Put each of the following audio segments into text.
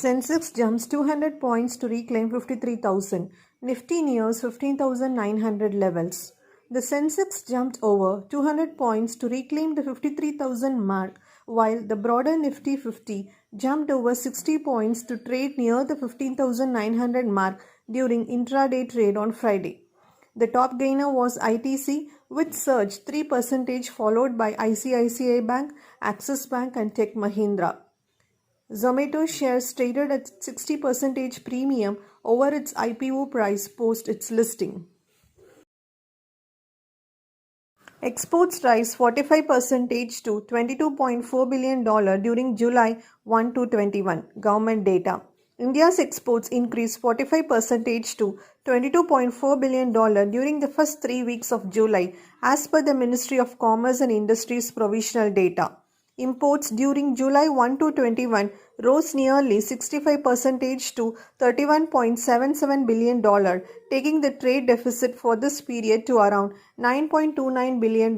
Sensex jumps 200 points to reclaim 53,000. Nifty nears 15,900 levels. The Sensex jumped over 200 points to reclaim the 53,000 mark, while the broader Nifty 50 jumped over 60 points to trade near the 15,900 mark during intraday trade on Friday. The top gainer was ITC, which surged 3%, followed by ICICI Bank, Axis Bank and Tech Mahindra. Zomato shares traded at 60% premium over its IPO price post its listing. Exports rise 45% to $22.4 billion during July 1 to 21, government data. India's exports increased 45% to $22.4 billion during the first 3 weeks of July, as per the Ministry of Commerce and Industry's provisional data. Imports during July 1 to 21 rose nearly 65% to $31.77 billion, taking the trade deficit for this period to around $9.29 billion.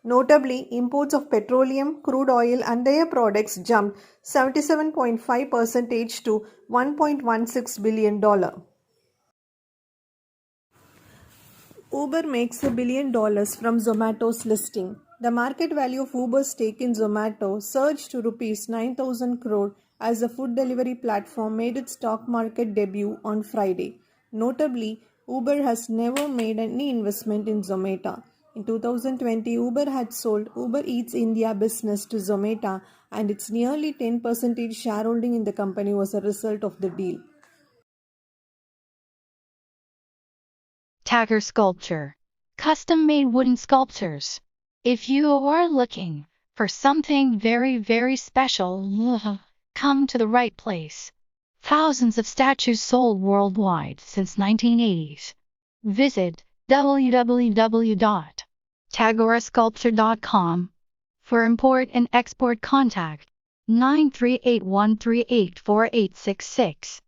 Notably, imports of petroleum, crude oil and their products jumped 77.5% to $1.16 billion. Uber makes $1 billion from Zomato's listing. The market value of Uber's stake in Zomato surged to Rs 9,000 crore as the food delivery platform made its stock market debut on Friday. Notably, Uber has never made any investment in Zomato. In 2020, Uber had sold Uber Eats India business to Zomato, and its nearly 10% shareholding in the company was a result of the deal. Tagger Sculpture. Custom-made wooden sculptures. If you are looking for something very, very special, come to the right place. Thousands of statues sold worldwide since 1980s. Visit www.tagorasculpture.com. For import and export, contact 938-138-4866.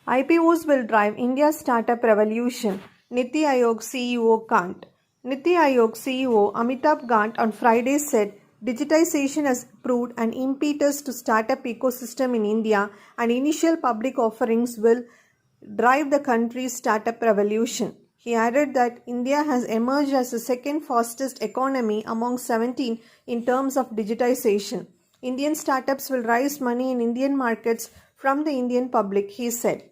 IPOs will drive India's startup revolution, Niti Aayog CEO Kant. Niti Aayog CEO Amitabh Kant on Friday said digitization has proved an impetus to startup ecosystem in India, and initial public offerings will drive the country's startup revolution. He added that India has emerged as the second fastest economy among 17 in terms of digitization. Indian startups will raise money in Indian markets from the Indian public, he said.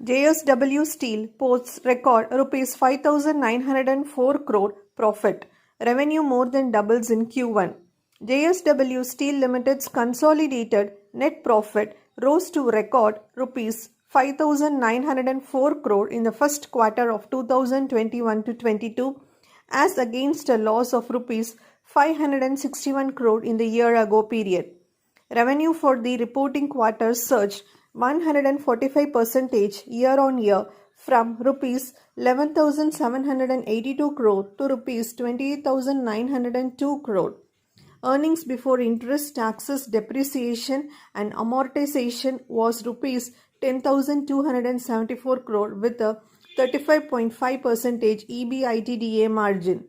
JSW Steel posts record Rs 5,904 crore profit. Revenue more than doubles in Q1. JSW Steel Limited's consolidated net profit rose to record Rs 5,904 crore in the first quarter of 2021-22, as against a loss of Rs 561 crore in the year-ago period. Revenue for the reporting quarter surged 145% year-on-year from Rs 11,782 crore to Rs 28,902 crore. Earnings before interest, taxes, depreciation and amortization was Rs 10,274 crore with a 35.5% EBITDA margin.